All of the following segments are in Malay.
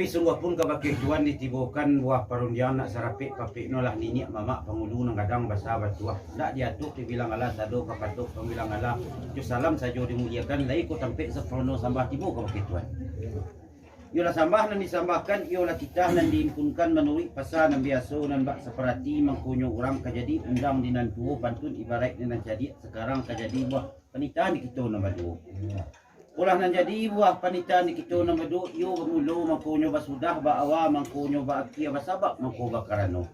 sungguh pun kabakijuan ditibukan buah parundian nak sarapik papik nolah nini mama pangulu nang kadang basa batuah dak diatuk dibilang Allah sado kapatuk pembilang Allah ju salam sajo dimuliakan lai ko tampik seprono sambah tibu kabakijuan yola sambah nan disambahkan yola kita nan diimpunkan menuri pasal nan biasa nan bak seperti mangkunyo orang kajadi undang dinan tuo pantun ibarat nan jadi sekarang kajadi buah penitaan di kita nama duo ulah nan jadi buah panitan di kita nama do yo bermulu mangkunyo basudah ba awa mangkunyo ba akia basabak mangko bakarano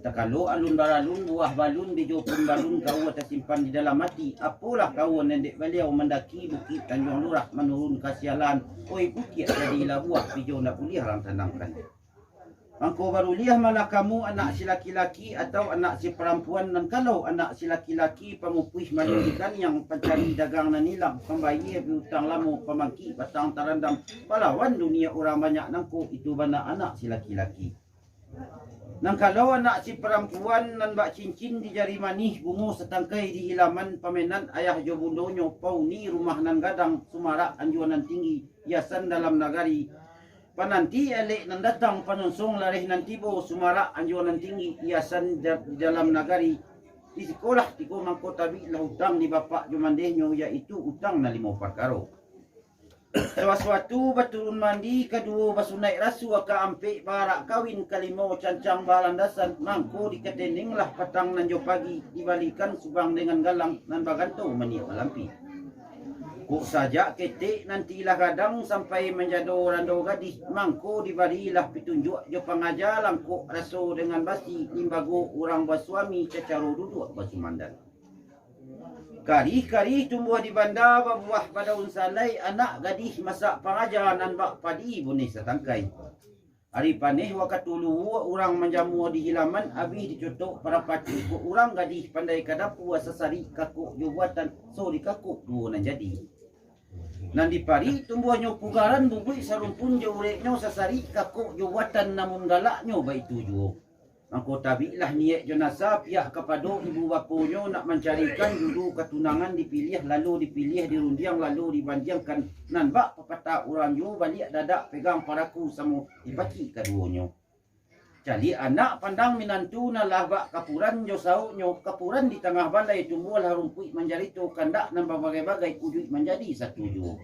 takalo alun baralun buah balun di jopun balun kau atas simpan di dalam mati apalah kau nendek beliau mendaki bukit Tanjung Lurah menurun kasialan oi bukit jadilah buah pijo nak kuliah lang tanamkan mangko baru liah malah kamu anak si laki-laki atau anak si perempuan dan kalau anak si laki-laki pemupuih majikan yang pencari dagang nan hilang pembayi hutang lamu pemangki pasang tarandam pahlawan dunia orang banyak nangko itu bana anak si laki-laki nang kalau anak si perempuan nan bak cincin di jari manih bungo setangkai di hilaman pamenan ayah jo bundonyo pauni rumah nan gadang sumarak anjuanan tinggi hiasan dalam nagari pananti elek nan datang panunsong larih nan tibo sumarak anjuanan tinggi hiasan di dalam nagari di sekolah tiko mangko tabi lah utang di bapak jumandenyo yaitu utang na 5 perkara suatu baturun mandi kedua basunai rasu aka ampik barak kawin kalimo cancang balandasan mangko diketening lah patang nan jo pagi dibalikan subang dengan galang nan baganto meniak malampi kok saja ketik nantilah kadang sampai menjado rando gadis mangko dibarilah petunjuk jo pengajaran kok raso dengan basi nimbago orang basuami cacaro duduk basumandan kari-kari tumbuh di banda buah pada unsalai anak gadis masak pengajaran bak padi bunyi setangkai hari paneh wakatulu orang menjamu di hilaman abi dicotok para pati ko orang gadis pandai kadapu sasari kakuk jubatan so di kakuk dua nan jadi nan dipari tumbuhnya pugaran bubui sarumpun jaureknya sasari kakuk jubatan namun galaknya baik tujuh mangko tabilah niat jenazah pihak kepada ibu bapunyo nak mencarikan juru ketunangan dipilih lalu dipilih dirundiang lalu dibanjangkan nan bak pepatah orang yo balik dadak pegang paraku sama dibaki kaduonyo jadi anak pandang minantu nalah bak kapuran jo saunyo kapuran di tengah balai tumbuh harumpui menjarito kandak nan bagai-bagai wujud menjadi satu jo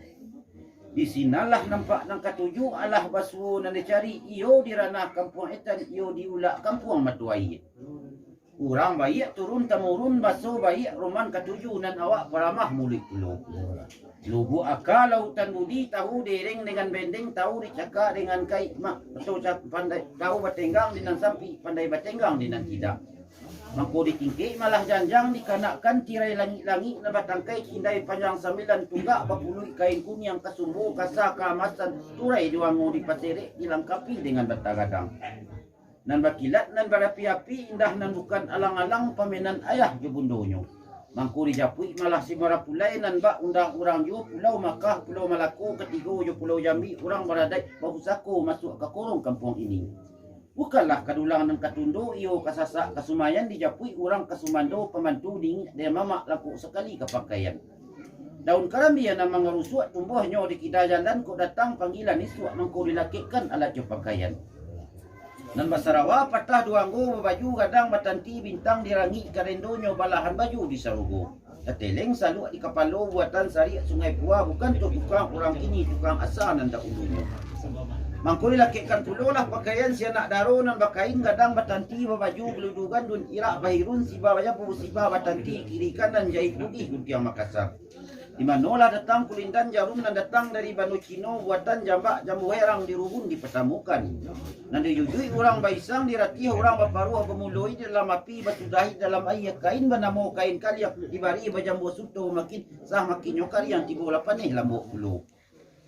di sinalah nampak nang katuju alah basu nan dicari iyo di ranah kampung etan iyo di ulak kampung matuai urang bayi turun temurun baso bayi roman katuju nan awak beramah mulik pulau lubu akal lautan budi tahu dereng dengan bendeng tahu dicaka dengan kai mak betul pandai tahu batenggang dengan sampi pandai batenggang dengan tidak mangko ditingki malah janjang dikanakan tirai langit-langit na batangkai kindai panjang 9 tunggak bapului kain kuning kasumbu kasa keamasan turai duango dipasere dilengkapi dengan bata gadang nan bakilat nan barapi-api indah nan bukan alang-alang pamenan ayah jebundonyo mangko dijapui malah si marapulai nan bak undang orang jo pulau Makkah pulau Malako ketiga jo pulau Jambi orang beradai bahusako masuk ke korong kampung ini bukanlah kadulang dan katundo iyo kasasak kasumayan dijapui orang kasumando pemantu ding dia mamak laku sekali kepakaian daun karambian nama ngerusuk tumbuhnya di kita jalan kok datang panggilan isuk mangko dilakitkan alat jo pakaian dan basarawa patah duanggo baju kadang batanti bintang dirangi karendonyo balahan baju di sarugo teteleng saluk di kapalo buatan sari sungai Pua bukan tu tukang orang ini tukang asal nan dak ulunya mangko dilakitkan pulolah pakaian si anak daro nan bakain kadang batanti baju geludugan dun irak bahirun siba bayapu siba batanti kiri kanan jahit putih guntiang Makassar di manolah datang kulindan jarum nan datang dari Banu Cino buatan jambak jambu herang dirubun dipertemukan nan dijujui orang baisang diratih orang baparuh pemuloi dalam api batudahi dalam air kain banamo kain kaliak dibari bajambu suto makin sah makin nyokari yang 38 lambuk puluh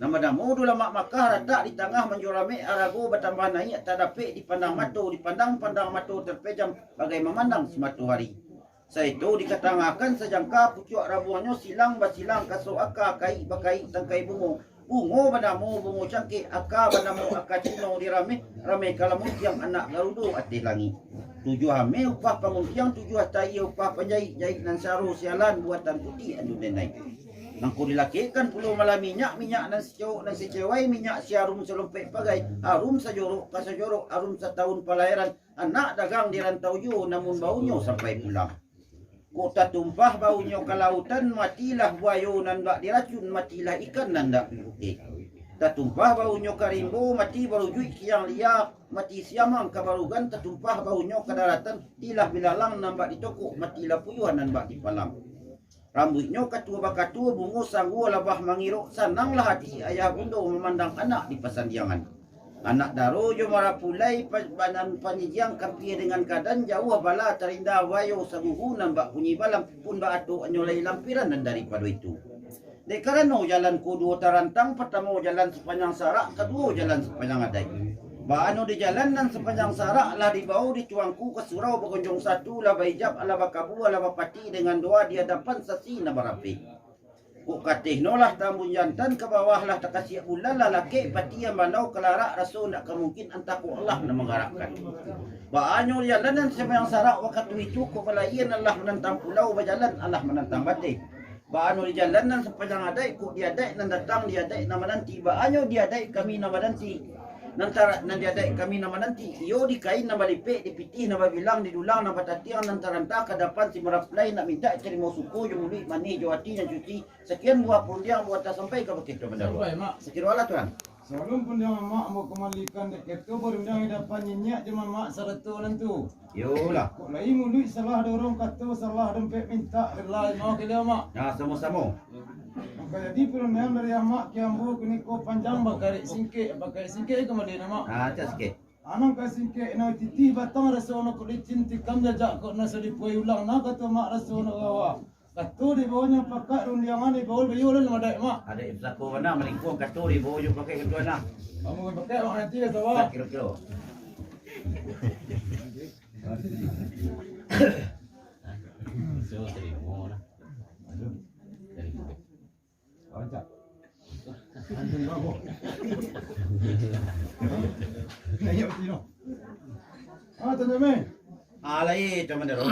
nama damu dula mak Makkah rata di tengah menjurame arago bertambah naik tadape dipandang mato dipandang mato terpejam bagai memandang si matahari. Saya itu dikatakan sejangka pucuk rabuannya silang basilang kaso aka kai bakai tangkai bungo badamu bungo cangkik aka badamu aka cino dirame rame kalamut yang anak garudo ati langit 7 hame upah penguntiang 7 hatai upah penjahit jahit nan saru sialan buatan putih anu denai Nangko dilakikan pulo malam minyak nan si cowok nan si cewek minyak si harum selompek pagai harum sajorok kasajorok harum setahun pelayaran anak dagang di rantau yo namun baunya sampai pulang. Kota tumpah baunya ke lautan matilah buaya nan bak diracun matilah ikan nan dak dibuke. Tatumpah baunya ke rimbo mati baru jui siang liak mati siamang ke barugan tatumpah baunya ke daratan tilah bilalang nambak di toko matilah puyuhan nan bak di palang. Rambutnya katua bakatua bungo sangguh labah mangirok sananglah hati ayah bundo memandang anak di pasandiangan. Anak daro jo marapulai banan panijang kampie dengan kadan jauh bala terindah wayo saguhu nambak bunyi balam pun ba atu anyolai lampiran dan daripada itu. Dekarano jalan kudu tarantang pertama jalan sepanjang sarak kedua jalan sepanjang adai. Baano di jalan dan sepanjang sarak lah di bawah di cuangku ke surau berkunjung satu lah baijab ala bakabu ala bapati dengan doa di hadapan sasi na barapi. Ku katih nolah tambun jantan ke bawah lah tak kasih ulah lah laki pati yang manau kelarak rasul nak kemungkin antaku Allah na mengharapkan. Baano jalan dan sepanjang sarak waktu itu ku balayan Allah menentang pulau berjalan Allah menentang batik. Baano di jalan dan sepanjang adai ku diadai nan datang diadai nama nanti baano diadai kami nama nanti. Nantara nandiadai kami nama nanti iyo di kain nama lipik dipitih nama bilang di dulang nama tatiang nantaranta ke depan si meraplai nak minta cari mau suku yang muli mani jawati yang cuci sekian buah pundiang buat tak sampai ke begitu benar. Sekian wala tuan. Sebelum pundiang mak mau kembalikan deket tu baru dah dapat nyenyak cuma mak seratu nantu. Yolah. Kok lain mulu salah dorong kata salah dompet minta relai mau ke dia mak. Nah sama-sama. Maka jadi pundiang dari mak kiambu kini ko panjang bakari singke kembali nama. Ah cas sikit. Anang ka singke na titi batang rasono ko licin tikam jajak ko na sadi puai ulang na kata mak rasono gawa. Katu di bawahnya pakai rundiangan di bawah bayulan madai mak. Ada ibsako mana melingkung katu di bawah juga pakai ketua nak. Kamu pakai mak nanti ya sawa. Kira-kira. So terima lah. Baca. Anjing bago. Naya tino. Tanya me. Alai cuma dero.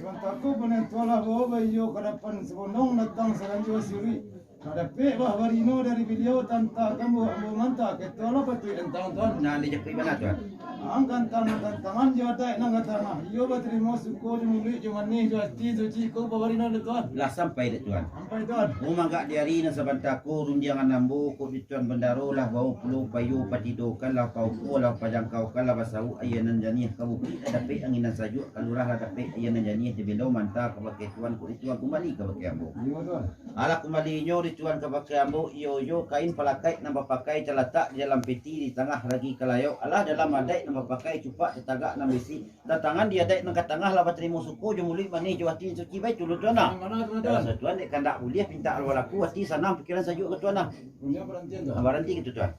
Sebentar ko punya tuala bawa bayo kadapan sebonong datang seranjo siri. Kadape bah barino dari beliau tanta kamu ambo manta ke tuala patu entang tuan. Nah di jakui mana tuan? Angkan tangan jawata nang tanah. Iyo batrimo suko jumuli jumani jawati suci ko bawarino tuan. Lah sampai dek tuan. Sampai tuan. Rumah gak diari na sabantako rundiangan nambu ko dituan bendaro lah bau puluh payu patido kala kau ko lah pajangkau kala basau ayanan janih kamu tapi anginan sajuk kalurah lah tapi ayanan janih di belau manta ke tuan ko dituan kembali ke baki ambo. Iyo tuan. Ala kembali nyo dituan ke baki ambo iyo kain palakai nambah pakai celatak di dalam peti di tengah lagi kalayo alah dalam adai nambah pakai cupak setagak na besi datangan dia adai nang katangah lah batrimo suku jumuli mani jawati suci baik dulu tuan nah. Mana Dalam tuan? tuan dek kandak boleh pinta alwalaku hati sanang pikiran sajuk ke tuan nah. Punya perhentian tuan. Berhenti gitu tuan.